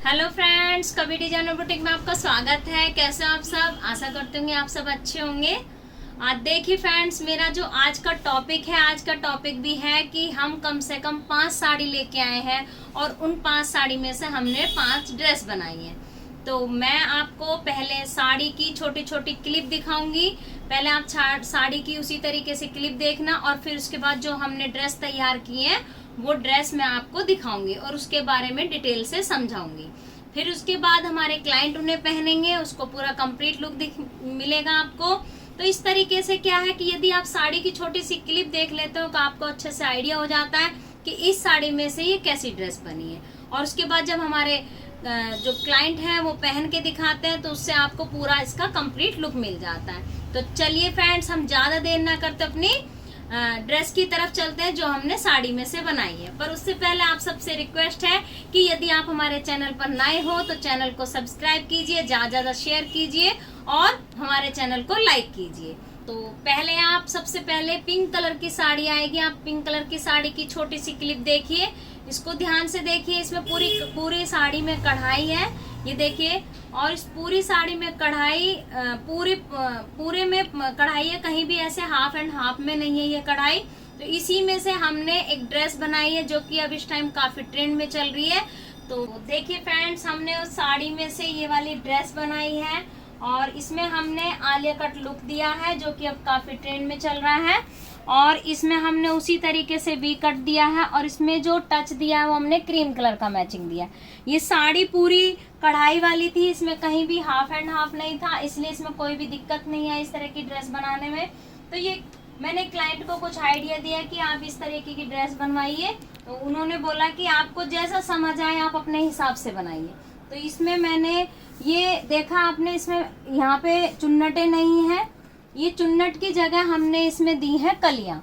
Hello friends, कवि designer boutique में आपका स्वागत है। कैसे हो आप सब? आशा करते होंगे आप सब अच्छे होंगे। आज देखिए फ्रेंड्स, मेरा जो आज का टॉपिक भी है कि हम कम से कम 5 साड़ी लेके आए हैं और उन 5 साड़ी में से हमने 5 ड्रेस बनाई है। तो मैं आपको पहले साड़ी की छोटी छोटी क्लिप दिखाऊंगी। पहले आप साड़ी की उसी तरीके से क्लिप देखना और फिर उसके बाद जो हमने ड्रेस तैयार किए हैं वो ड्रेस मैं आपको दिखाऊंगी और उसके बारे में डिटेल से समझाऊंगी। फिर उसके बाद हमारे क्लाइंट उन्हें पहनेंगे, उसको पूरा कंप्लीट लुक मिलेगा आपको। तो इस तरीके से क्या है कि यदि आप साड़ी की छोटी सी क्लिप देख लेते हो तो आपको अच्छे से आइडिया हो जाता है कि इस साड़ी में से ये कैसी ड्रेस बनी है। और उसके बाद जब हमारे जो क्लाइंट है वो पहन के दिखाते हैं तो उससे आपको पूरा इसका कंप्लीट लुक मिल जाता है। तो चलिए फ्रेंड्स, हम ज्यादा देर ना करते अपनी ड्रेस की तरफ चलते हैं जो हमने साड़ी में से बनाई है। पर उससे पहले आप सबसे रिक्वेस्ट है कि यदि आप हमारे चैनल पर नए हो तो चैनल को सब्सक्राइब कीजिए, ज्यादा शेयर कीजिए और हमारे चैनल को लाइक कीजिए। तो पहले आप सबसे पहले पिंक कलर की साड़ी आएगी, आप पिंक कलर की साड़ी की छोटी सी क्लिप देखिए, इसको ध्यान से देखिए। इसमें पूरी साड़ी में कढ़ाई है, ये देखिए। और इस पूरी साड़ी में कढ़ाई पूरे में कढ़ाई है, कहीं भी ऐसे हाफ एंड हाफ में नहीं है ये कढ़ाई। तो इसी में से हमने एक ड्रेस बनाई है जो कि अब इस टाइम काफी ट्रेंड में चल रही है। तो देखिए फ्रेंड्स, हमने उस साड़ी में से ये वाली ड्रेस बनाई है और इसमें हमने आलिया कट लुक दिया है जो कि अब काफी ट्रेंड में चल रहा है। और इसमें हमने उसी तरीके से वी कट दिया है और इसमें जो टच दिया है वो हमने क्रीम कलर का मैचिंग दिया। ये साड़ी पूरी कढ़ाई वाली थी, इसमें कहीं भी हाफ एंड हाफ नहीं था, इसलिए इसमें कोई भी दिक्कत नहीं है इस तरह की ड्रेस बनाने में। तो ये मैंने क्लाइंट को कुछ आइडिया दिया कि आप इस तरीके की ड्रेस बनवाइए, तो उन्होंने बोला कि आपको जैसा समझ आए आप अपने हिसाब से बनाइए। तो इसमें मैंने ये देखा, आपने इसमें यहाँ पे चुन्नटें नहीं है, ये चुन्नट की जगह हमने इसमें दी है कलियां।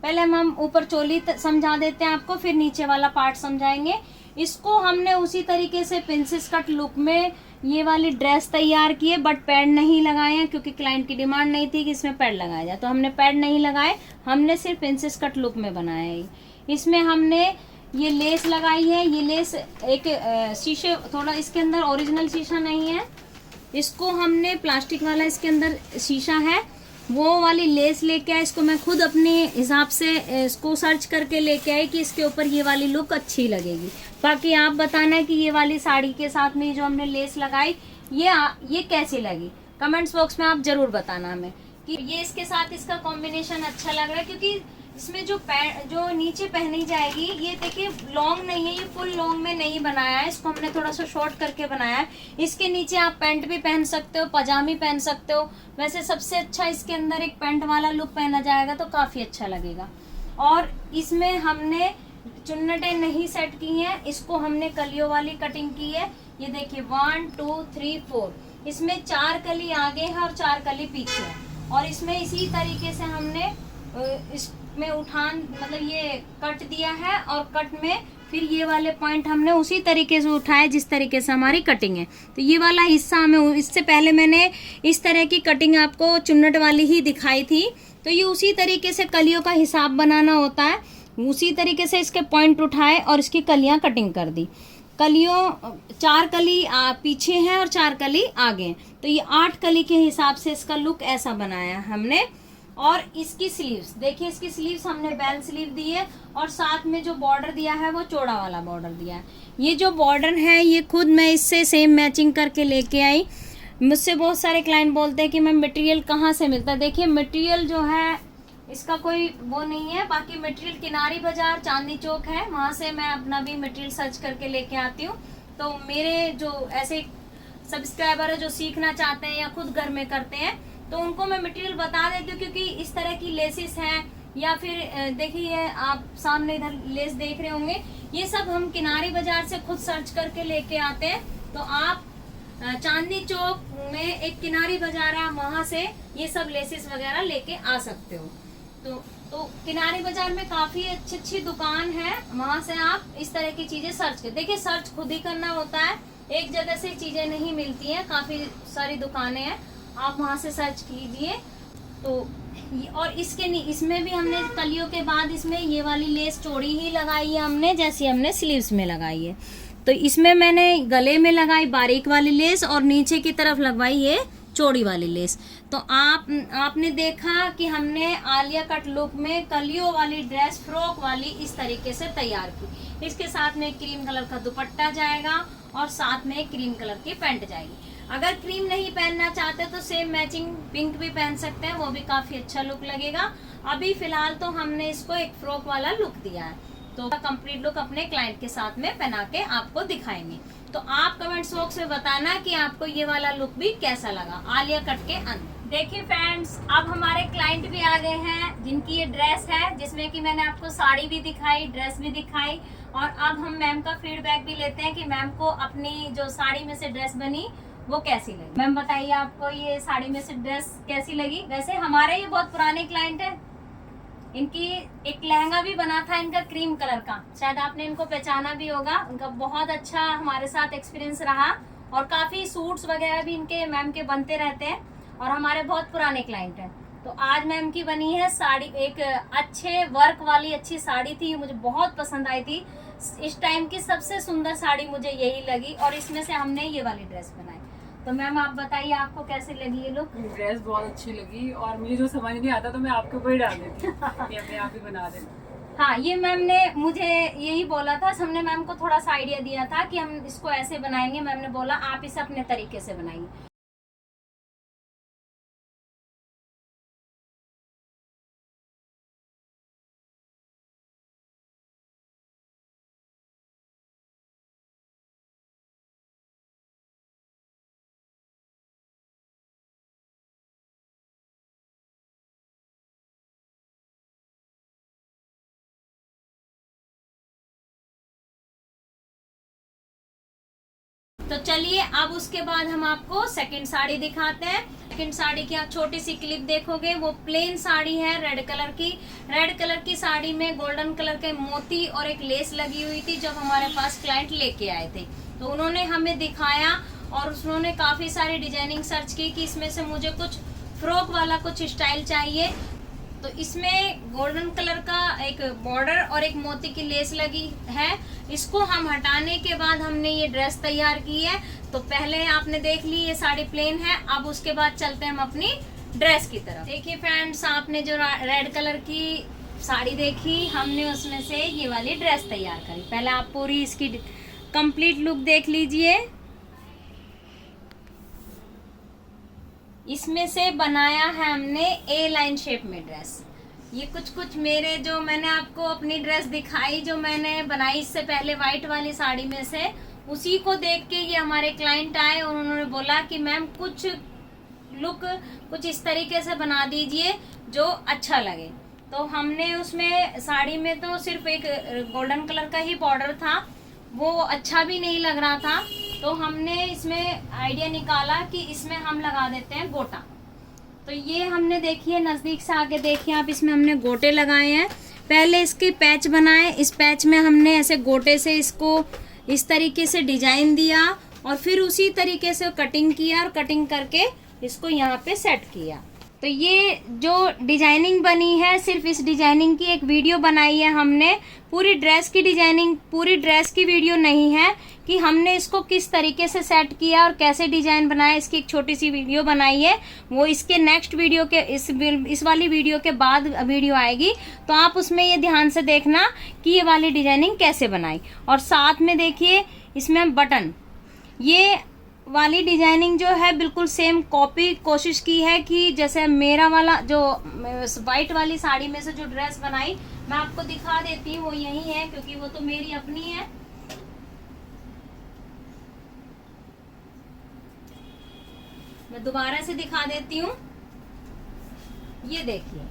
पहले हम ऊपर चोली समझा देते हैं आपको, फिर नीचे वाला पार्ट समझाएंगे। इसको हमने उसी तरीके से प्रिंसेस कट लुक में ये वाली ड्रेस तैयार की है, बट पैड नहीं लगाए हैं क्योंकि क्लाइंट की डिमांड नहीं थी कि इसमें पैड लगाया जाए, तो हमने पैड नहीं लगाए, हमने सिर्फ प्रिंसेस कट लुक में बनाया है। इसमें हमने ये लेस लगाई है, ये लेस एक शीशे, थोड़ा इसके अंदर ओरिजिनल शीशा नहीं है, इसको हमने प्लास्टिक वाला इसके अंदर शीशा है वो वाली लेस लेके आए। इसको मैं खुद अपने हिसाब से इसको सर्च करके लेके आई कि इसके ऊपर ये वाली लुक अच्छी लगेगी। बाकी आप बताना कि ये वाली साड़ी के साथ में जो हमने लेस लगाई ये कैसी लगी, कमेंट्स बॉक्स में आप जरूर बताना हमें कि ये इसके साथ इसका कॉम्बिनेशन अच्छा लग रहा है। क्योंकि इसमें जो नीचे पहनी जाएगी ये देखिए लॉन्ग नहीं है, ये फुल लॉन्ग में नहीं बनाया है, इसको हमने थोड़ा सा शॉर्ट करके बनाया है। इसके नीचे आप पैंट भी पहन सकते हो, पजामी पहन सकते हो। वैसे सबसे अच्छा इसके अंदर एक पैंट वाला लुक पहना जाएगा तो काफी अच्छा लगेगा। और इसमें हमने चुन्नटें नहीं सेट की हैं, इसको हमने कलियों वाली कटिंग की है। ये देखिए 1 2 3 4, इसमें 4 कली आगे है और 4 कली पीछे है। और इसमें इसी तरीके से हमने इसमें उठान मतलब ये कट दिया है और कट में फिर ये वाले पॉइंट हमने उसी तरीके से उठाए जिस तरीके से हमारी कटिंग है। तो ये वाला हिस्सा हमें, इससे पहले मैंने इस तरह की कटिंग आपको चुन्नट वाली ही दिखाई थी। तो ये उसी तरीके से कलियों का हिसाब बनाना होता है, उसी तरीके से इसके पॉइंट उठाए और इसकी कलियां कटिंग कर दी। कलियों 4 कली पीछे हैं और 4 कली आगे हैं, तो ये 8 कली के हिसाब से इसका लुक ऐसा बनाया हमने। और इसकी स्लीव्स देखिए, इसकी स्लीव्स हमने बेल स्लीव दी है और साथ में जो बॉर्डर दिया है वो चौड़ा वाला बॉर्डर दिया है। ये जो बॉर्डर है ये खुद मैं इससे सेम मैचिंग करके लेके आई। मुझसे बहुत सारे क्लाइंट बोलते हैं कि मैम मटेरियल कहाँ से मिलता है। देखिए मटेरियल जो है इसका कोई वो नहीं है, बाकी मटेरियल किनारी बाजार चांदनी चौक है, वहाँ से मैं अपना भी मटेरियल सर्च करके लेके आती हूँ। तो मेरे जो ऐसे सब्सक्राइबर है जो सीखना चाहते हैं या खुद घर में करते हैं तो उनको मैं मटेरियल बता देती हूँ। क्योंकि इस तरह की लेसेस हैं या फिर देखिए आप सामने इधर लेस देख रहे होंगे, ये सब हम किनारी बाजार से खुद सर्च करके लेके आते हैं। तो आप चांदनी चौक में एक किनारी बाजार है, वहां से ये सब लेसेस वगैरह लेके आ सकते हो। तो किनारी बाजार में काफी अच्छी अच्छी दुकान है, वहां से आप इस तरह की चीजें सर्च कर देखिए। सर्च खुद ही करना होता है, एक जगह से चीजें नहीं मिलती हैं, काफी सारी दुकानें हैं, आप वहां से सर्च कीजिए। तो और इसमें भी हमने कलियों के बाद इसमें ये वाली लेस चौड़ी ही लगाई है हमने, जैसी हमने स्लीव्स में लगाई है। तो इसमें मैंने गले में लगाई बारीक वाली लेस और नीचे की तरफ लगवाई ये चौड़ी वाली लेस। तो आपने देखा कि हमने आलिया कट लुक में कलियों वाली ड्रेस फ्रॉक वाली इस तरीके से तैयार की। इसके साथ में क्रीम कलर का दुपट्टा जाएगा और साथ में क्रीम कलर की पैंट जाएगी। अगर क्रीम नहीं पहनना चाहते तो सेम मैचिंग पिंक भी पहन सकते हैं, वो भी काफी अच्छा लुक लगेगा। अभी फिलहाल तो हमने इसको एक फ्रॉक वाला लुक दिया है, तो कंप्लीट लुक अपने क्लाइंट के साथ में पहना के आपको दिखाएंगे। तो आप कमेंट्स बॉक्स में बताना कि आपको ये वाला लुक भी कैसा लगा आलिया कट के अंदर। देखिए फ्रेंड्स, अब हमारे क्लाइंट भी आ गए हैं जिनकी ये ड्रेस है, जिसमें कि मैंने आपको साड़ी भी दिखाई, ड्रेस भी दिखाई, और अब हम मैम का फीडबैक भी लेते हैं कि मैम को अपनी जो साड़ी में से ड्रेस बनी वो कैसी लगी। मैम बताइए, आपको ये साड़ी में से ड्रेस कैसी लगी? वैसे हमारे ये बहुत पुराने क्लाइंट है, इनकी एक लहंगा भी बना था इनका क्रीम कलर का, शायद आपने इनको पहचाना भी होगा। उनका बहुत अच्छा हमारे साथ एक्सपीरियंस रहा और काफी सूट्स वगैरह भी इनके मैम के बनते रहते हैं और हमारे बहुत पुराने क्लाइंट हैं। तो आज मैम की बनी है साड़ी, एक अच्छे वर्क वाली अच्छी साड़ी थी, मुझे बहुत पसंद आई थी। इस टाइम की सबसे सुंदर साड़ी मुझे यही लगी और इसमें से हमने ये वाली ड्रेस बनाई। तो मैम आप बताइए, आपको कैसी लगी ये लुक? ड्रेस बहुत अच्छी लगी और मुझे जो समझ नहीं आता तो मैं आपके ऊपर ही डाल देती हूँ कि अपने आप ही बना देना। हाँ, ये मैम ने मुझे यही बोला था, हमने मैम को थोड़ा सा आइडिया दिया था कि हम इसको ऐसे बनाएंगे। मैम ने बोला आप इसे अपने तरीके से बनाइए। तो चलिए अब उसके बाद हम आपको सेकंड साड़ी दिखाते हैं। सेकंड साड़ी की आप छोटी सी क्लिप देखोगे, वो प्लेन साड़ी है रेड कलर की। रेड कलर की साड़ी में गोल्डन कलर के मोती और एक लेस लगी हुई थी जब हमारे पास क्लाइंट लेके आए थे। तो उन्होंने हमें दिखाया और उन्होंने काफी सारी डिजाइनिंग सर्च की कि इसमें से मुझे कुछ फ्रॉक वाला कुछ स्टाइल चाहिए। तो इसमें गोल्डन कलर का एक बॉर्डर और एक मोती की लेस लगी है। इसको हम हटाने के बाद हमने ये ड्रेस तैयार की है। तो पहले आपने देख ली ये साड़ी प्लेन है, अब उसके बाद चलते हैं हम अपनी ड्रेस की तरफ। देखिए फ्रेंड्स, आपने जो रेड कलर की साड़ी देखी, हमने उसमें से ये वाली ड्रेस तैयार करी। पहले आप पूरी इसकी कंप्लीट लुक देख लीजिए। इसमें से बनाया है हमने ए लाइन शेप में ड्रेस। ये कुछ मेरे जो मैंने आपको अपनी ड्रेस दिखाई जो मैंने बनाई इससे पहले व्हाइट वाली साड़ी में से, उसी को देख के ये हमारे क्लाइंट आए और उन्होंने बोला कि मैम कुछ लुक कुछ इस तरीके से बना दीजिए जो अच्छा लगे। तो हमने उसमें साड़ी में तो सिर्फ एक गोल्डन कलर का ही बॉर्डर था, वो अच्छा भी नहीं लग रहा था। तो हमने इसमें आइडिया निकाला कि इसमें हम लगा देते हैं गोटा। तो ये हमने देखिए नजदीक से आके देखिए आप, इसमें हमने गोटे लगाए हैं। पहले इसके पैच बनाए, इस पैच में हमने ऐसे गोटे से इसको इस तरीके से डिजाइन दिया और फिर उसी तरीके से कटिंग किया और कटिंग करके इसको यहाँ पे सेट किया। तो ये जो डिजाइनिंग बनी है, सिर्फ इस डिजाइनिंग की एक वीडियो बनाई है हमने। पूरी ड्रेस की डिजाइनिंग, पूरी ड्रेस की वीडियो नहीं है कि हमने इसको किस तरीके से सेट किया और कैसे डिजाइन बनाया, इसकी एक छोटी सी वीडियो बनाई है। वो इसके नेक्स्ट वीडियो के इस वाली वीडियो के बाद वीडियो आएगी, तो आप उसमें ये ध्यान से देखना कि ये वाली डिजाइनिंग कैसे बनाई। और साथ में देखिए इसमें बटन, ये वाली डिजाइनिंग जो है बिल्कुल सेम कॉपी कोशिश की है कि जैसे मेरा वाला जो व्हाइट वाली साड़ी में से जो ड्रेस बनाई मैं आपको दिखा देती हूँ, वो यही है क्योंकि वो तो मेरी अपनी है। मैं दोबारा से दिखा देती हूँ। ये देखिए,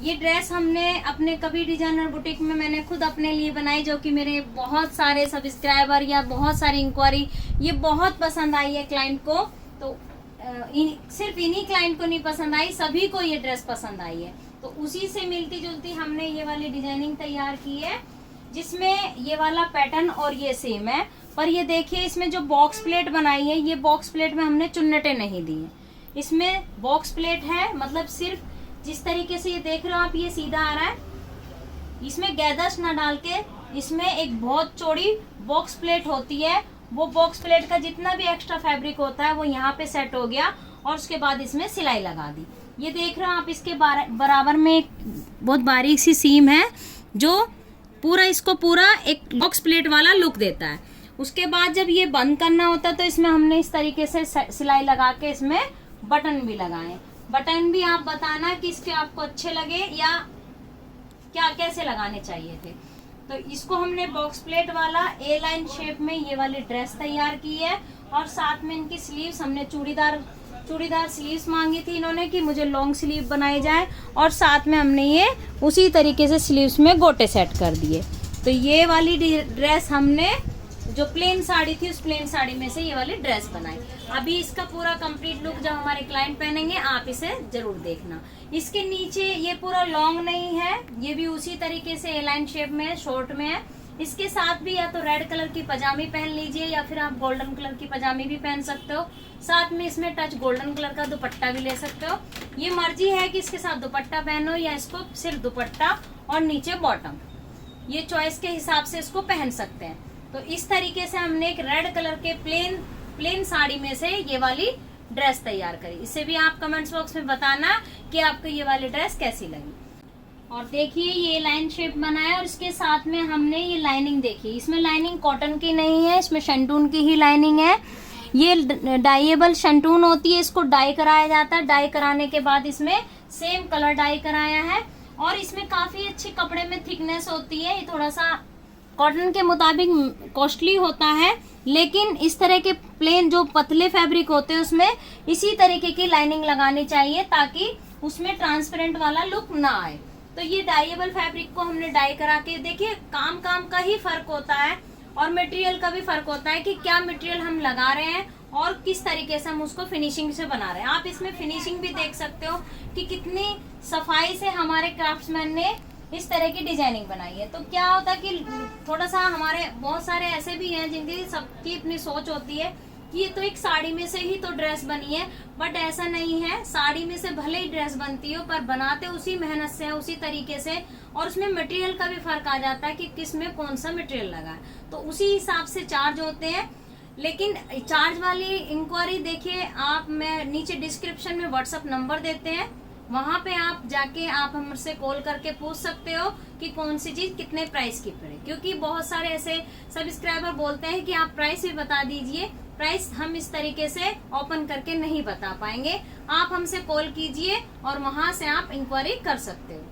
ये ड्रेस हमने अपने कभी डिजाइनर बुटीक में मैंने खुद अपने लिए बनाई, जो कि मेरे बहुत सारे सब्सक्राइबर या बहुत सारी इंक्वायरी ये बहुत पसंद आई है क्लाइंट को। तो सिर्फ इन्हीं क्लाइंट को नहीं पसंद आई, सभी को ये ड्रेस पसंद आई है। तो उसी से मिलती जुलती हमने ये वाली डिजाइनिंग तैयार की है, जिसमें ये वाला पैटर्न और ये सेम है। पर ये देखिए इसमें जो बॉक्स प्लेट बनाई है, ये बॉक्स प्लेट में हमने चुन्नटे नहीं दी है। इसमें बॉक्स प्लेट है, मतलब सिर्फ जिस तरीके से ये देख रहे हो आप, ये सीधा आ रहा है, इसमें गैदर्स ना डाल के इसमें एक बहुत चौड़ी बॉक्स प्लेट होती है, वो बॉक्स प्लेट का जितना भी एक्स्ट्रा फैब्रिक होता है वो यहाँ पे सेट हो गया और उसके बाद इसमें सिलाई लगा दी। ये देख रहे हो आप, इसके बराबर में एक बहुत बारीक सी सीम है जो पूरा इसको पूरा एक बॉक्स प्लेट वाला लुक देता है। उसके बाद जब ये बंद करना होता है तो इसमें हमने इस तरीके से सिलाई लगा के इसमें बटन भी लगाए। बटन भी आप बताना कि इसके आपको अच्छे लगे या क्या कैसे लगाने चाहिए थे। तो इसको हमने बॉक्स प्लेट वाला ए लाइन शेप में ये वाली ड्रेस तैयार की है और साथ में इनकी स्लीव्स हमने चूड़ीदार स्लीव्स मांगी थी इन्होंने कि मुझे लॉन्ग स्लीव बनाई जाए और साथ में हमने ये उसी तरीके से स्लीव्स में गोटे सेट कर दिए। तो ये वाली ड्रेस हमने जो प्लेन साड़ी थी उस प्लेन साड़ी में से ये वाली ड्रेस बनाई। अभी इसका पूरा कंप्लीट लुक जब हमारे क्लाइंट पहनेंगे आप इसे जरूर देखना। इसके नीचे ये पूरा लॉन्ग नहीं है, ये भी उसी तरीके से ए लाइन शेप में है, शॉर्ट में है। इसके साथ भी या तो रेड कलर की पजामी पहन लीजिए या फिर आप गोल्डन कलर की पजामी भी पहन सकते हो। साथ में इसमें टच गोल्डन कलर का दुपट्टा भी ले सकते हो। ये मर्जी है कि इसके साथ दुपट्टा पहनो या इसको सिर्फ दुपट्टा और नीचे बॉटम, ये चॉइस के हिसाब से इसको पहन सकते हैं। तो इस तरीके से हमने एक रेड कलर के प्लेन साड़ी में से ये वाली ड्रेस तैयार करी। इसे भी आप कमेंट्स बॉक्स में बताना कि आपको ये वाली ड्रेस कैसी लगी। और देखिए ये लाइन शेप बनाया और इसके साथ में हमने ये लाइनिंग देखी, इसमें लाइनिंग कॉटन की नहीं है, इसमें शंटून की ही लाइनिंग है। ये डाइएबल शंटून होती है, इसको डाई कराया जाता है। डाई कराने के बाद इसमें सेम कलर डाई कराया है और इसमें काफी अच्छी कपड़े में थिकनेस होती है। ये थोड़ा सा कॉटन के मुताबिक कॉस्टली होता है, लेकिन इस तरह के प्लेन जो पतले फैब्रिक होते हैं उसमें इसी तरीके की लाइनिंग लगानी चाहिए ताकि उसमें ट्रांसपेरेंट वाला लुक ना आए। तो ये डाइएबल फैब्रिक को हमने डाई करा के, देखिए काम का ही फर्क होता है और मटेरियल का भी फर्क होता है कि क्या मटेरियल हम लगा रहे हैं और किस तरीके से हम उसको फिनिशिंग से बना रहे हैं। आप इसमें फिनिशिंग भी देख सकते हो कि कितनी सफाई से हमारे क्राफ्ट्समैन ने इस तरह की डिजाइनिंग बनाई है। तो क्या होता है कि थोड़ा सा हमारे बहुत सारे ऐसे भी हैं जिनकी सबकी अपनी सोच होती है कि ये तो एक साड़ी में से ही तो ड्रेस बनी है, बट ऐसा नहीं है। साड़ी में से भले ही ड्रेस बनती हो पर बनाते उसी मेहनत से है, उसी तरीके से, और उसमें मटेरियल का भी फर्क आ जाता है कि किस में कौन सा मटेरियल लगा है, तो उसी हिसाब से चार्ज होते हैं। लेकिन चार्ज वाली इंक्वायरी देखिए आप, मैं नीचे डिस्क्रिप्शन में व्हाट्सएप नंबर देते हैं, वहां पे आप जाके आप हमसे कॉल करके पूछ सकते हो कि कौन सी चीज कितने प्राइस की पड़े, क्योंकि बहुत सारे ऐसे सब्सक्राइबर बोलते हैं कि आप प्राइस भी बता दीजिए। प्राइस हम इस तरीके से ओपन करके नहीं बता पाएंगे, आप हमसे कॉल कीजिए और वहां से आप इंक्वायरी कर सकते हो।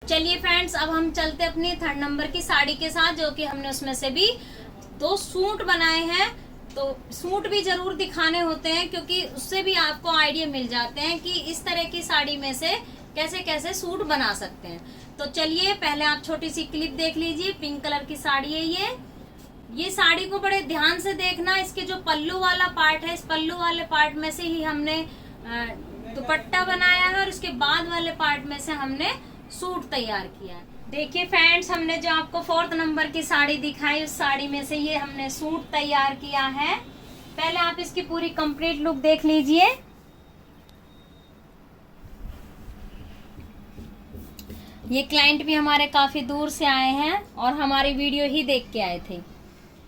चलिए फ्रेंड्स, अब हम चलते अपनी 3rd नंबर की साड़ी के साथ, जो कि हमने उसमें से भी 2 सूट बनाए हैं। तो सूट भी जरूर दिखाने होते हैं क्योंकि उससे भी आपको आइडिया मिल जाते हैं कि इस तरह की साड़ी में से कैसे कैसे सूट बना सकते हैं। तो चलिए पहले आप छोटी सी क्लिप देख लीजिए। पिंक कलर की साड़ी है ये साड़ी को बड़े ध्यान से देखना। इसके जो पल्लू वाला पार्ट है, इस पल्लू वाले पार्ट में से ही हमने दुपट्टा बनाया है और इसके बाद वाले पार्ट में से हमने सूट तैयार किया है। देखिए फ्रेंड्स, हमने जो आपको 4th नंबर की साड़ी दिखाई उस साड़ी में से ये हमने सूट तैयार किया है। पहले आप इसकी पूरी कंप्लीट लुक देख लीजिए। ये क्लाइंट भी हमारे काफी दूर से आए हैं और हमारी वीडियो ही देख के आए थे।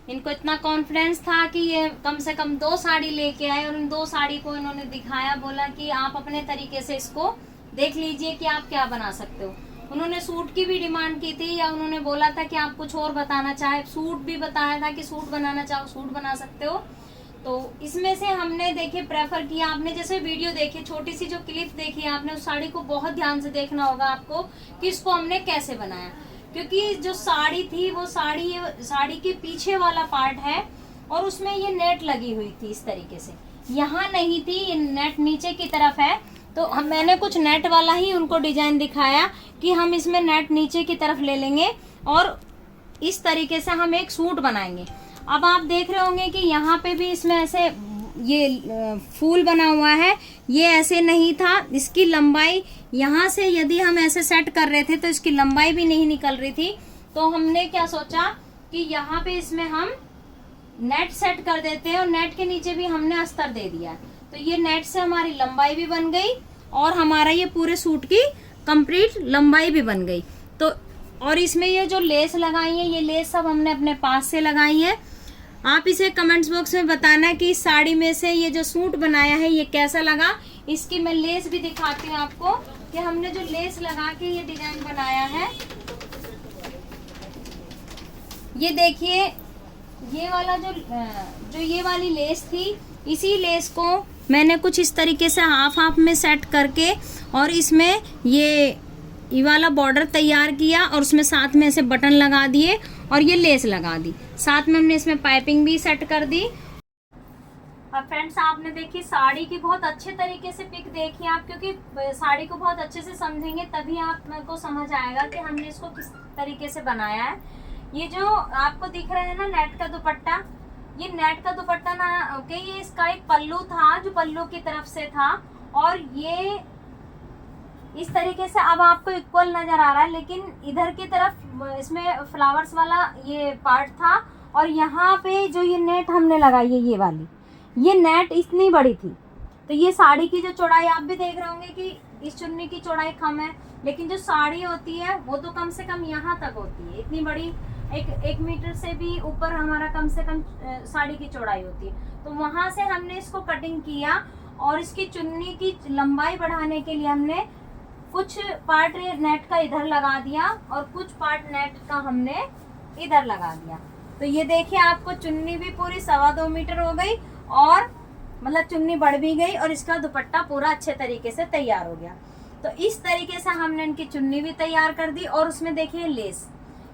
इनको इतना कॉन्फिडेंस था कि ये कम से कम 2 साड़ी लेके आए और उन 2 साड़ी को इन्होंने दिखाया, बोला कि आप अपने तरीके से इसको देख लीजिए कि आप क्या बना सकते हो। उन्होंने सूट की भी डिमांड की थी या उन्होंने बोला था कि आप कुछ और बताना चाहे, सूट भी बताया था कि सूट बनाना चाहो सूट बना सकते हो। तो इसमें से हमने देखिए प्रेफर किया, आपने जैसे वीडियो देखी, छोटी सी जो क्लिप देखी आपने, उस साड़ी को बहुत ध्यान से देखना होगा आपको कि इसको हमने कैसे बनाया, क्योंकि जो साड़ी थी वो साड़ी के पीछे वाला पार्ट है और उसमें ये नेट लगी हुई थी इस तरीके से, यहाँ नहीं थी, ये नेट नीचे की तरफ है। तो मैंने कुछ नेट वाला ही उनको डिजाइन दिखाया कि हम इसमें नेट नीचे की तरफ ले लेंगे और इस तरीके से हम एक सूट बनाएंगे। अब आप देख रहे होंगे कि यहाँ पे भी इसमें ऐसे ये फूल बना हुआ है, ये ऐसे नहीं था। इसकी लंबाई यहाँ से यदि हम ऐसे सेट कर रहे थे तो इसकी लंबाई भी नहीं निकल रही थी। तो हमने क्या सोचा कि यहाँ पे इसमें हम नेट सेट कर देते हैं और नेट के नीचे भी हमने अस्तर दे दिया। तो ये नेट से हमारी लंबाई भी बन गई और हमारा ये पूरे सूट की कंप्लीट लंबाई भी बन गई। तो और इसमें ये जो लेस लगाई है, ये लेस सब हमने अपने पास से लगाई है। आप इसे कमेंट्स बॉक्स में बताना कि इस साड़ी में से ये जो सूट बनाया है ये कैसा लगा। इसकी मैं लेस भी दिखाती हूँ आपको कि हमने जो लेस लगा के ये डिजाइन बनाया है। ये देखिए, ये वाला जो ये वाली लेस थी, इसी लेस को मैंने कुछ इस तरीके से हाफ हाफ में सेट करके और इसमें ये वाला बॉर्डर तैयार किया और उसमें साथ में ऐसे बटन लगा दिए और ये लेस लगा दी। साथ में हमने इसमें पाइपिंग भी सेट कर दी। अब फ्रेंड्स, आपने देखी साड़ी की बहुत अच्छे तरीके से पिक देखी आप, क्योंकि साड़ी को बहुत अच्छे से समझेंगे तभी आपको समझ आएगा कि हमने इसको किस तरीके से बनाया है। ये जो आपको दिख रहा है ना नेट का दुपट्टा, ये नेट का दुपट्टा ना ओके, ये इसका एक पल्लू था जो पल्लू की तरफ से था और ये इस तरीके से अब आपको इक्वल नजर आ रहा है, लेकिन इधर की तरफ इसमें फ्लावर्स वाला ये पार्ट था और यहाँ पे जो ये नेट हमने लगाई है, ये वाली ये नेट इतनी बड़ी थी। तो ये साड़ी की जो चौड़ाई आप भी देख रहे होंगे कि इस चुन्नी की चौड़ाई कम है, लेकिन जो साड़ी होती है वो तो कम से कम यहाँ तक होती है। इतनी बड़ी एक मीटर से भी ऊपर हमारा कम से कम साड़ी की चौड़ाई होती है। तो वहां से हमने इसको कटिंग किया और इसकी चुन्नी की लंबाई बढ़ाने के लिए हमने कुछ पार्ट नेट का इधर लगा दिया और कुछ पार्ट नेट का हमने इधर लगा दिया। तो ये देखिए, आपको चुन्नी भी पूरी 2.25 मीटर हो गई और मतलब चुन्नी बढ़ भी गई और इसका दुपट्टा पूरा अच्छे तरीके से तैयार हो गया। तो इस तरीके से हमने इनकी चुन्नी भी तैयार कर दी और उसमें देखिए लेस,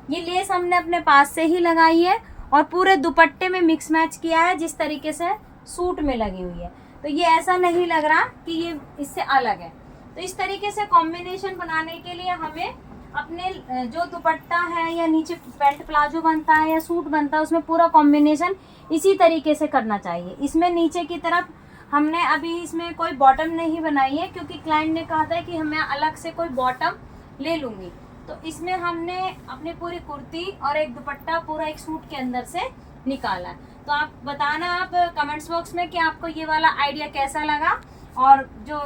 ये लेस हमने अपने पास से ही लगाई है और पूरे दुपट्टे में मिक्स मैच किया है जिस तरीके से सूट में लगी हुई है। तो ये ऐसा नहीं लग रहा कि ये इससे अलग है। तो इस तरीके से कॉम्बिनेशन बनाने के लिए हमें अपने जो दुपट्टा है या नीचे पैंट प्लाजो बनता है या सूट बनता है उसमें पूरा कॉम्बिनेशन इसी तरीके से करना चाहिए। इसमें नीचे की तरफ हमने अभी इसमें कोई बॉटम नहीं बनाई है क्योंकि क्लाइंट ने कहा था कि मैं अलग से कोई बॉटम ले लूँगी। तो इसमें हमने अपनी पूरी कुर्ती और एक दुपट्टा पूरा एक सूट के अंदर से निकाला है। तो आप बताना आप कमेंट्स बॉक्स में कि आपको ये वाला आइडिया कैसा लगा और जो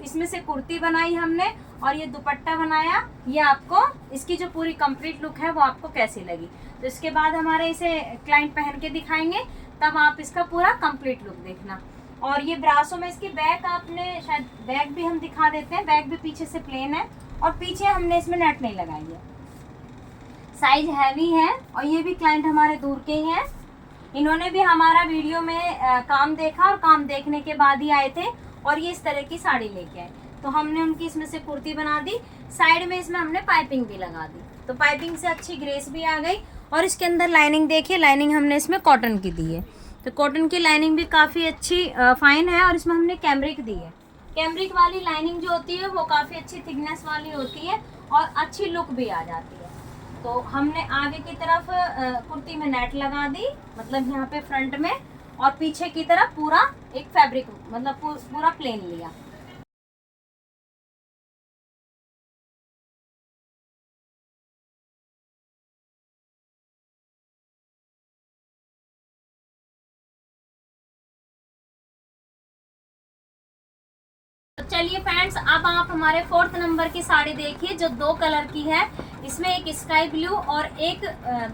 इसमें से कुर्ती बनाई हमने और ये दुपट्टा बनाया, ये आपको इसकी जो पूरी कंप्लीट लुक है वो आपको कैसी लगी। तो इसके बाद हमारे इसे क्लाइंट पहन के दिखाएंगे, तब आप इसका पूरा कंप्लीट लुक देखना। और ये ब्रासों में इसकी बैक, आपने शायद बैक भी हम दिखा देते हैं, बैक भी पीछे से प्लेन है और पीछे हमने इसमें नेट नहीं लगाई है। साइज हैवी है और ये भी क्लाइंट हमारे दूर के ही हैं। इन्होंने भी हमारा वीडियो में काम देखा और काम देखने के बाद ही आए थे और ये इस तरह की साड़ी लेके आए। तो हमने उनकी इसमें से कुर्ती बना दी, साइड में इसमें हमने पाइपिंग भी लगा दी। तो पाइपिंग से अच्छी ग्रेस भी आ गई और इसके अंदर लाइनिंग देखिए, लाइनिंग हमने इसमें कॉटन की दी है। तो कॉटन की लाइनिंग भी काफ़ी अच्छी फाइन है और इसमें हमने कैमरिक दी है। कैमरिक वाली लाइनिंग जो होती है वो काफ़ी अच्छी थिकनेस वाली होती है और अच्छी लुक भी आ जाती है। तो हमने आगे की तरफ कुर्ती में नेट लगा दी, मतलब यहाँ पे फ्रंट में, और पीछे की तरफ पूरा एक फैब्रिक मतलब पूरा प्लेन लिया। तो चलिए फ्रेंड्स, अब आप हमारे 4th नंबर की साड़ी देखिए जो 2 कलर की है। इसमें एक स्काई ब्लू और एक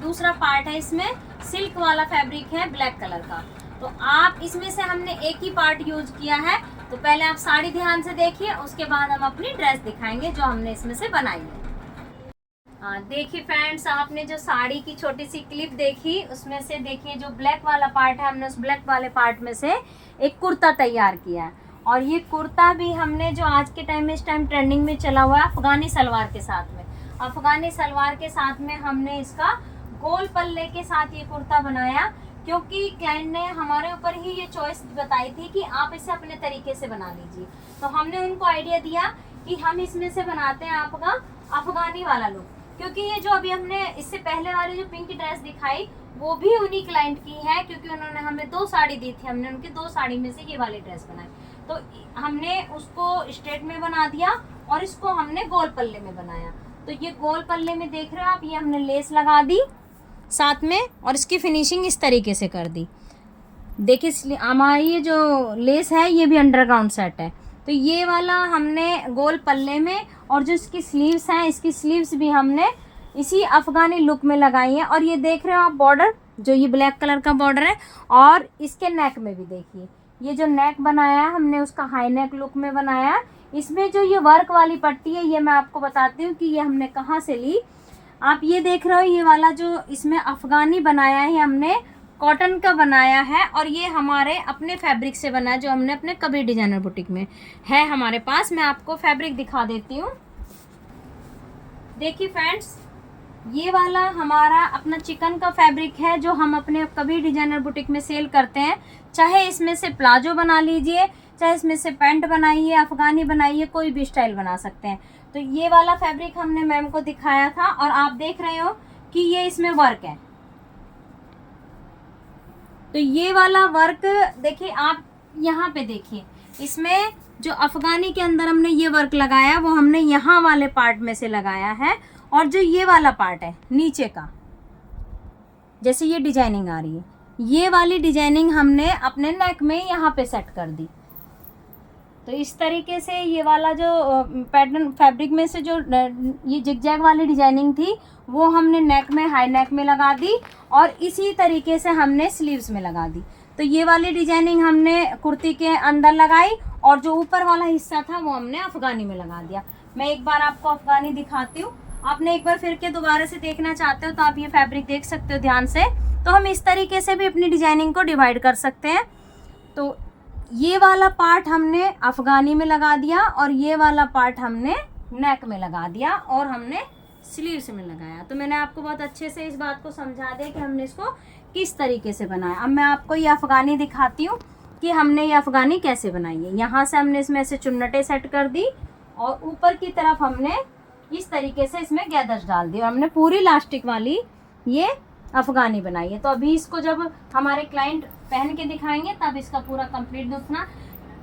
दूसरा पार्ट है, इसमें सिल्क वाला फैब्रिक है ब्लैक कलर का। तो आप इसमें से हमने एक ही पार्ट यूज किया है। तो पहले आप साड़ी ध्यान से देखिए, उसके बाद हम अपनी ड्रेस दिखाएंगे जो हमने इसमें से बनाई है। देखिए फ्रेंड्स, आपने जो साड़ी की छोटी सी क्लिप देखी उसमें से देखिए जो ब्लैक वाला पार्ट है, हमने उस ब्लैक वाले पार्ट में से एक कुर्ता तैयार किया है। और ये कुर्ता भी हमने जो आज के टाइम में इस टाइम ट्रेंडिंग में चला हुआ है अफगानी सलवार के साथ में, अफगानी सलवार के साथ में हमने इसका गोल पल्ले के साथ ये कुर्ता बनाया, क्योंकि क्लाइंट ने हमारे ऊपर ही ये चॉइस बताई थी कि आप इसे अपने तरीके से बना लीजिए। तो हमने उनको आइडिया दिया कि हम इसमें से बनाते हैं आपका अफगानी वाला लुक। क्योंकि ये जो अभी हमने इससे पहले वाली जो पिंक ड्रेस दिखाई वो भी उन्हीं क्लाइंट की है, क्योंकि उन्होंने हमें 2 साड़ी दी थी, हमने उनकी 2 साड़ी में से ये वाली ड्रेस बनाई। तो हमने उसको स्ट्रेट में बना दिया और इसको हमने गोल पल्ले में बनाया। तो ये गोल पल्ले में देख रहे हो आप, ये हमने लेस लगा दी साथ में और इसकी फिनिशिंग इस तरीके से कर दी। देखिए हमारी ये जो लेस है ये भी अंडरग्राउंड सेट है। तो ये वाला हमने गोल पल्ले में, और जो इसकी स्लीव्स हैं इसकी स्लीव्स भी हमने इसी अफगानी लुक में लगाई है। और ये देख रहे हो आप बॉर्डर, जो ये ब्लैक कलर का बॉर्डर है, और इसके नेक में भी देखिए ये जो नेक बनाया है हमने उसका हाई नेक लुक में बनाया है। इसमें जो ये वर्क वाली पट्टी है ये मैं आपको बताती हूँ कि ये हमने कहाँ से ली। आप ये देख रहे हो ये वाला जो इसमें अफगानी बनाया है हमने कॉटन का बनाया है, और ये हमारे अपने फैब्रिक से बना है जो हमने अपने कबीर डिजाइनर बुटीक में है हमारे पास। मैं आपको फैब्रिक दिखा देती हूँ। देखिए फ्रेंड्स, ये वाला हमारा अपना चिकन का फैब्रिक है जो हम अपने कबीर डिजाइनर बुटीक में सेल करते हैं। चाहे इसमें से प्लाजो बना लीजिए, चाहे इसमें से पैंट बनाइए, अफगानी बनाइए, कोई भी स्टाइल बना सकते हैं। तो ये वाला फैब्रिक हमने मैम को दिखाया था और आप देख रहे हो कि ये इसमें वर्क है। तो ये वाला वर्क देखिए आप यहाँ पे देखिए, इसमें जो अफगानी के अंदर हमने ये वर्क लगाया वो हमने यहाँ वाले पार्ट में से लगाया है, और जो ये वाला पार्ट है नीचे का, जैसे ये डिजाइनिंग आ रही है, ये वाली डिजाइनिंग हमने अपने नेक में यहाँ पे सेट कर दी। तो इस तरीके से ये वाला जो पैटर्न फैब्रिक में से जो ये जिगजैग वाली डिजाइनिंग थी वो हमने नेक में, हाई नेक में लगा दी, और इसी तरीके से हमने स्लीव्स में लगा दी। तो ये वाली डिजाइनिंग हमने कुर्ती के अंदर लगाई, और जो ऊपर वाला हिस्सा था वो हमने अफगानी में लगा दिया। मैं एक बार आपको अफगानी दिखाती हूँ, आपने एक बार फिर के दोबारा से देखना चाहते हो तो आप ये फैब्रिक देख सकते हो ध्यान से। तो हम इस तरीके से भी अपनी डिजाइनिंग को डिवाइड कर सकते हैं। तो ये वाला पार्ट हमने अफगानी में लगा दिया, और ये वाला पार्ट हमने नेक में लगा दिया, और हमने स्लीव्स में लगाया। तो मैंने आपको बहुत अच्छे से इस बात को समझा दिया कि हमने इसको किस तरीके से बनाया। अब मैं आपको ये अफगानी दिखाती हूँ कि हमने ये अफगानी कैसे बनाई है। यहाँ से हमने इसमें ऐसे चुन्नटें सेट कर दी, और ऊपर की तरफ हमने इस तरीके से इसमें गैदर्स डाल दी, और हमने पूरी इलास्टिक वाली ये अफगानी बनाई है। तो अभी इसको जब हमारे क्लाइंट पहन के दिखाएंगे तब इसका पूरा कंप्लीट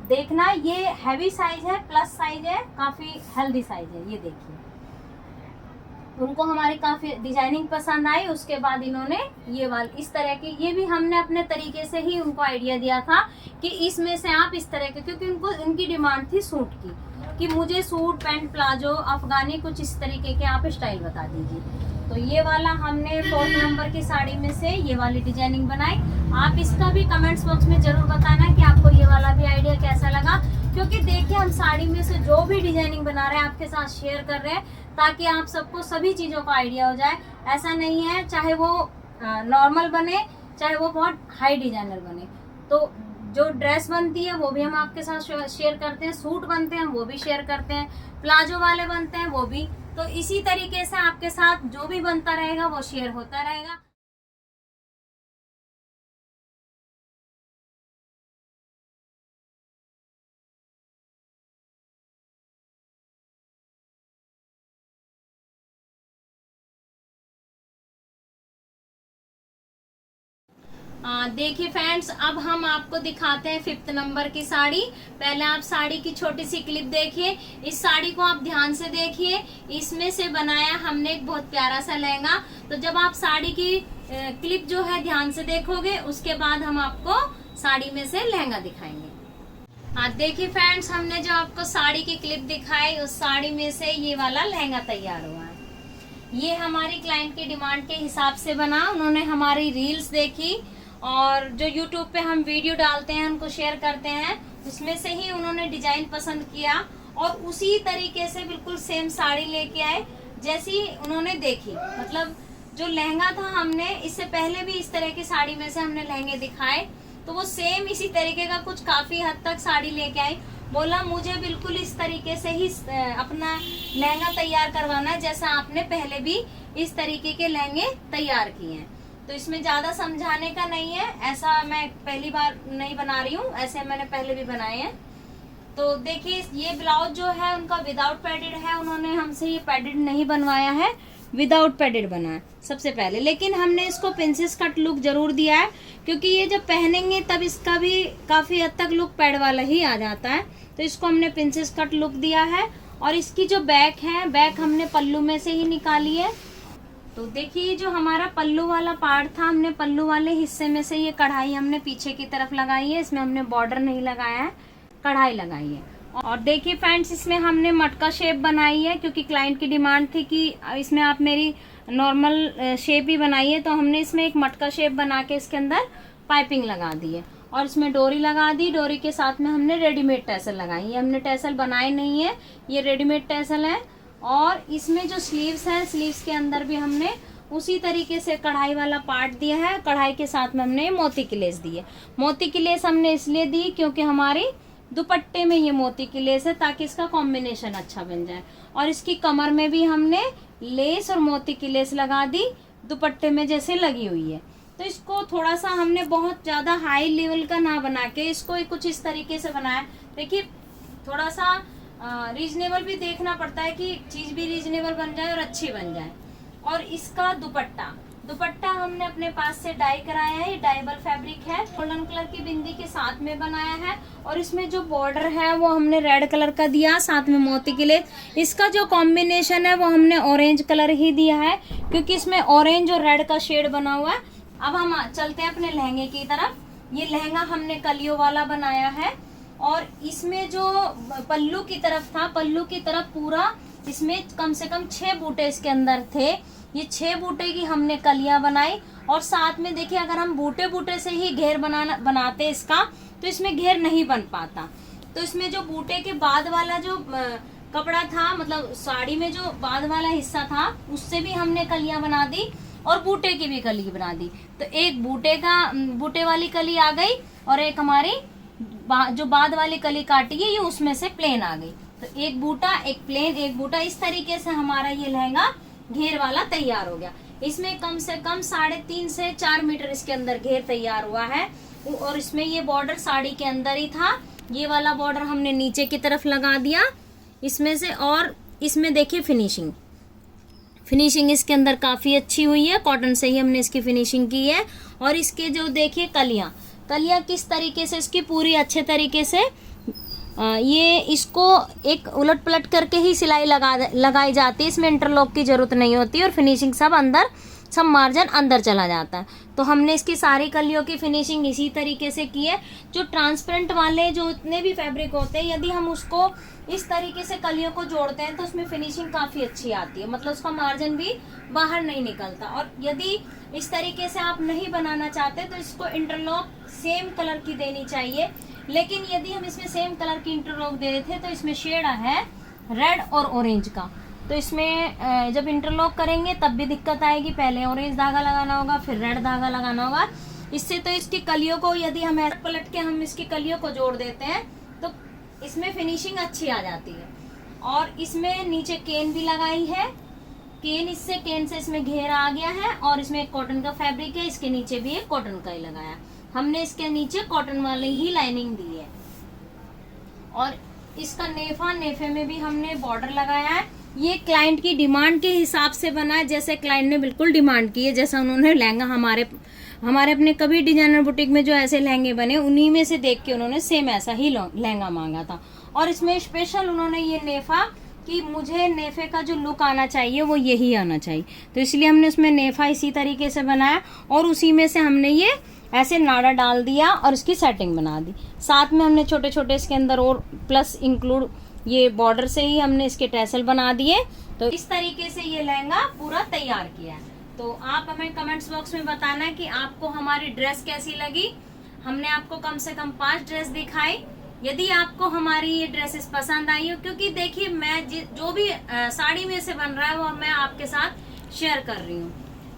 देखना। ये हैवी साइज है, प्लस साइज है, काफ़ी हेल्दी साइज है। ये देखिए, उनको हमारी काफ़ी डिजाइनिंग पसंद आई। उसके बाद इन्होंने ये वाली इस तरह की, ये भी हमने अपने तरीके से ही उनको आइडिया दिया था कि इसमें से आप इस तरह के, क्योंकि उनको इनकी डिमांड थी सूट की, कि मुझे सूट, पैंट, प्लाजो, अफगानी कुछ इस तरीके के आप स्टाइल बता दीजिए। तो ये वाला हमने 4 नंबर की साड़ी में से ये वाली डिजाइनिंग बनाई। आप इसका भी कमेंट्स बॉक्स में जरूर बताना कि आपको ये वाला भी आइडिया कैसा लगा, क्योंकि देखिए हम साड़ी में से जो भी डिजाइनिंग बना रहे हैं आपके साथ शेयर कर रहे हैं, ताकि आप सबको सभी चीज़ों का आइडिया हो जाए। ऐसा नहीं है चाहे वो नॉर्मल बने, चाहे वो बहुत हाई डिजाइनर बने। तो जो ड्रेस बनती है वो भी हम आपके साथ शेयर करते हैं, सूट बनते हैं वो भी शेयर करते हैं, प्लाजो वाले बनते हैं वो भी। तो इसी तरीके से आपके साथ जो भी बनता रहेगा वो शेयर होता रहेगा। देखिए फ्रेंड्स, अब हम आपको दिखाते हैं 5th नंबर की साड़ी। पहले आप साड़ी की छोटी सी क्लिप देखिए। इस साड़ी को आप ध्यान से देखिए, इसमें से बनाया हमने एक बहुत प्यारा सा लहंगा। तो जब आप साड़ी की क्लिप जो है ध्यान से देखोगे, उसके बाद हम आपको साड़ी में से लहंगा दिखाएंगे। देखिए फ्रेंड्स, हमने जो आपको साड़ी की क्लिप दिखाई, उस साड़ी में से ये वाला लहंगा तैयार हुआ है। ये हमारी क्लाइंट की डिमांड के हिसाब से बना। उन्होंने हमारी रील्स देखी, और जो YouTube पे हम वीडियो डालते हैं उनको शेयर करते हैं, उसमें से ही उन्होंने डिजाइन पसंद किया, और उसी तरीके से बिल्कुल सेम साड़ी लेके आए जैसी उन्होंने देखी। मतलब जो लहंगा था, हमने इससे पहले भी इस तरह की साड़ी में से हमने लहंगे दिखाए, तो वो सेम इसी तरीके का कुछ काफी हद तक साड़ी लेके आई। बोला मुझे बिल्कुल इस तरीके से ही अपना लहंगा तैयार करवाना है, जैसा आपने पहले भी इस तरीके के लहंगे तैयार किए हैं। तो इसमें ज्यादा समझाने का नहीं है, ऐसा मैं पहली बार नहीं बना रही हूँ, ऐसे मैंने पहले भी बनाए हैं। तो देखिए, ये ब्लाउज जो है उनका विदाउट पैडेड है, उन्होंने हमसे ये पैडेड नहीं बनवाया है, विदाउट पैडेड बना है सबसे पहले, लेकिन हमने इसको प्रिंसेस कट लुक जरूर दिया है क्योंकि ये जब पहनेंगे तब इसका भी काफ़ी हद तक लुक पैड वाला ही आ जाता है, तो इसको हमने प्रिंसेस कट लुक दिया है। और इसकी जो बैक है, बैक हमने पल्लू में से ही निकाली है। तो देखिए जो हमारा पल्लू वाला पार्ट था, हमने पल्लू वाले हिस्से में से ये कढ़ाई हमने पीछे की तरफ लगाई है, इसमें हमने बॉर्डर नहीं लगाया है, कढ़ाई लगाई है। और देखिए फ्रेंड्स, इसमें हमने मटका शेप बनाई है क्योंकि क्लाइंट की डिमांड थी कि इसमें आप मेरी नॉर्मल शेप ही बनाइए, तो हमने इसमें एक मटका शेप बना के इसके अंदर पाइपिंग लगा दी है और इसमें डोरी लगा दी। डोरी के साथ में हमने रेडीमेड टैसल लगाई है, हमने टैसल बनाए नहीं है, ये रेडीमेड टैसल है। और इसमें जो स्लीव्स है, स्लीव्स के अंदर भी हमने उसी तरीके से कढ़ाई वाला पार्ट दिया है। कढ़ाई के साथ में हमने मोती की लेस दी है। मोती की लेस हमने इसलिए दी क्योंकि हमारी दुपट्टे में ये मोती की लेस है ताकि इसका कॉम्बिनेशन अच्छा बन जाए। और इसकी कमर में भी हमने लेस और मोती की लेस लगा दी, दुपट्टे में जैसे लगी हुई है। तो इसको थोड़ा सा हमने बहुत ज़्यादा हाई लेवल का ना बना के इसको कुछ इस तरीके से बनाया। देखिए थोड़ा सा रीजनेबल भी देखना पड़ता है कि चीज़ भी रीजनेबल बन जाए और अच्छी बन जाए। और इसका दुपट्टा हमने अपने पास से डाई कराया है, ये डाइबल फैब्रिक है, गोल्डन कलर की बिंदी के साथ में बनाया है। और इसमें जो बॉर्डर है वो हमने रेड कलर का दिया, साथ में मोती के लिए। इसका जो कॉम्बिनेशन है वो हमने ऑरेंज कलर ही दिया है क्योंकि इसमें ऑरेंज और रेड का शेड बना हुआ है। अब हम चलते हैं अपने लहंगे की तरफ। ये लहंगा हमने कलियों वाला बनाया है और इसमें जो पल्लू की तरफ था, पल्लू की तरफ पूरा इसमें कम से कम 6 बूटे इसके अंदर थे। ये 6 बूटे की हमने कलियां बनाई। और साथ में देखिए अगर हम बूटे से ही घेर बनाते इसका तो इसमें घेर नहीं बन पाता। तो इसमें जो बूटे के बाद वाला जो कपड़ा था, मतलब साड़ी में जो बाद वाला हिस्सा था, उससे भी हमने कलियां बना दी और बूटे की भी कली बना दी। तो एक बूटे वाली कली आ गई और एक हमारी जो बाद वाली कली काटी है ये उसमें से प्लेन आ गई। तो एक बूटा, एक प्लेन, एक बूटा, इस तरीके से हमारा ये लहंगा घेर वाला तैयार हो गया। इसमें कम से कम 3.5 से 4 मीटर इसके अंदर घेर तैयार हुआ है। और इसमें ये बॉर्डर साड़ी के अंदर ही था, ये वाला बॉर्डर हमने नीचे की तरफ लगा दिया इसमें से। और इसमें देखिए फिनिशिंग इसके अंदर काफ़ी अच्छी हुई है, कॉटन से ही हमने इसकी फिनिशिंग की है। और इसके जो देखिए कलियां किस तरीके से इसकी पूरी अच्छे तरीके से ये इसको एक उलट पलट करके ही सिलाई लगाई जाती है, इसमें इंटरलॉक की ज़रूरत नहीं होती और फिनिशिंग सब मार्जिन अंदर चला जाता है। तो हमने इसकी सारी कलियों की फिनिशिंग इसी तरीके से की है। जो ट्रांसपेरेंट वाले जो इतने भी फैब्रिक होते हैं, यदि हम उसको इस तरीके से कलियों को जोड़ते हैं तो उसमें फिनिशिंग काफ़ी अच्छी आती है, मतलब उसका मार्जिन भी बाहर नहीं निकलता। और यदि इस तरीके से आप नहीं बनाना चाहते तो इसको इंटरलॉक सेम कलर की देनी चाहिए। लेकिन यदि हम इसमें सेम कलर की इंटरलॉक दे देते तो इसमें शेड है रेड और ऑरेंज का, तो इसमें जब इंटरलॉक करेंगे तब भी दिक्कत आएगी। पहले ऑरेंज धागा लगाना होगा, फिर रेड धागा लगाना होगा। इससे तो इसकी कलियों को यदि हम ऐसे पलट के हम इसकी कलियों को जोड़ देते हैं तो इसमें फिनिशिंग अच्छी आ जाती है। और इसमें नीचे केन भी लगाई है, केन से इसमें घेर आ गया है। और इसमें एक कॉटन का फैब्रिक है, इसके नीचे भी एक कॉटन का ही लगाया। हमने इसके नीचे कॉटन वाली ही लाइनिंग दी है। और इसका नेफे में भी हमने बॉर्डर लगाया है। ये क्लाइंट की डिमांड के हिसाब से बना है, जैसे क्लाइंट ने बिल्कुल डिमांड की है, जैसा उन्होंने लहंगा हमारे अपने कभी डिजाइनर बुटीक में जो ऐसे लहंगे बने उन्हीं में से देख के उन्होंने सेम ऐसा ही लहंगा मांगा था। और इसमें स्पेशल उन्होंने ये नेफा कि मुझे नेफे का जो लुक आना चाहिए वो यही आना चाहिए, तो इसलिए हमने उसमें नेफा इसी तरीके से बनाया और उसी में से हमने ये ऐसे नाड़ा डाल दिया और इसकी सेटिंग बना दी। साथ में हमने छोटे छोटे इसके अंदर और प्लस इंक्लूड ये बॉर्डर से ही हमने इसके टैसल बना दिए। तो इस तरीके से ये लहंगा पूरा तैयार किया है। तो आप हमें कमेंट्स बॉक्स में बताना कि आपको हमारी ड्रेस कैसी लगी। हमने आपको कम से कम 5 ड्रेस दिखाई। यदि आपको हमारी ये ड्रेसेस पसंद आई हो, क्योंकि देखिए मैं जो भी साड़ी में से बन रहा है वो मैं आपके साथ शेयर कर रही हूँ।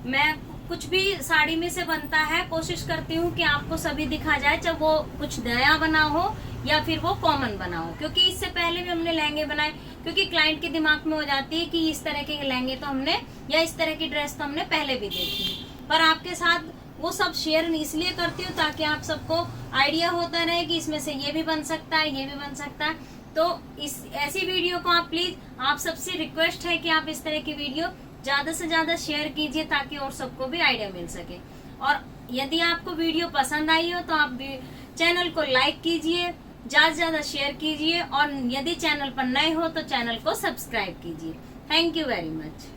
मैं कुछ भी साड़ी में से बनता है कोशिश करती हूँ कि आपको सभी दिखा जाए, चाहे वो कुछ नया बना हो या फिर वो कॉमन बना हो। क्योंकि इससे पहले भी हमने लहंगे बनाए, क्योंकि क्लाइंट के दिमाग में हो जाती है कि इस तरह के लहंगे तो हमने या इस तरह की ड्रेस तो हमने पहले भी देखी, पर आपके साथ वो सब शेयर इसलिए करती हूँ ताकि आप सबको आइडिया होता रहे कि इसमें से ये भी बन सकता है, ये भी बन सकता है। तो ऐसी वीडियो को आप प्लीज, आप सबसे रिक्वेस्ट है कि आप इस तरह की वीडियो ज्यादा से ज्यादा शेयर कीजिए ताकि और सबको भी आइडिया मिल सके। और यदि आपको वीडियो पसंद आई हो तो आप चैनल को लाइक कीजिए, ज्यादा से ज्यादा शेयर कीजिए, और यदि चैनल पर नए हो तो चैनल को सब्सक्राइब कीजिए। Thank you very much.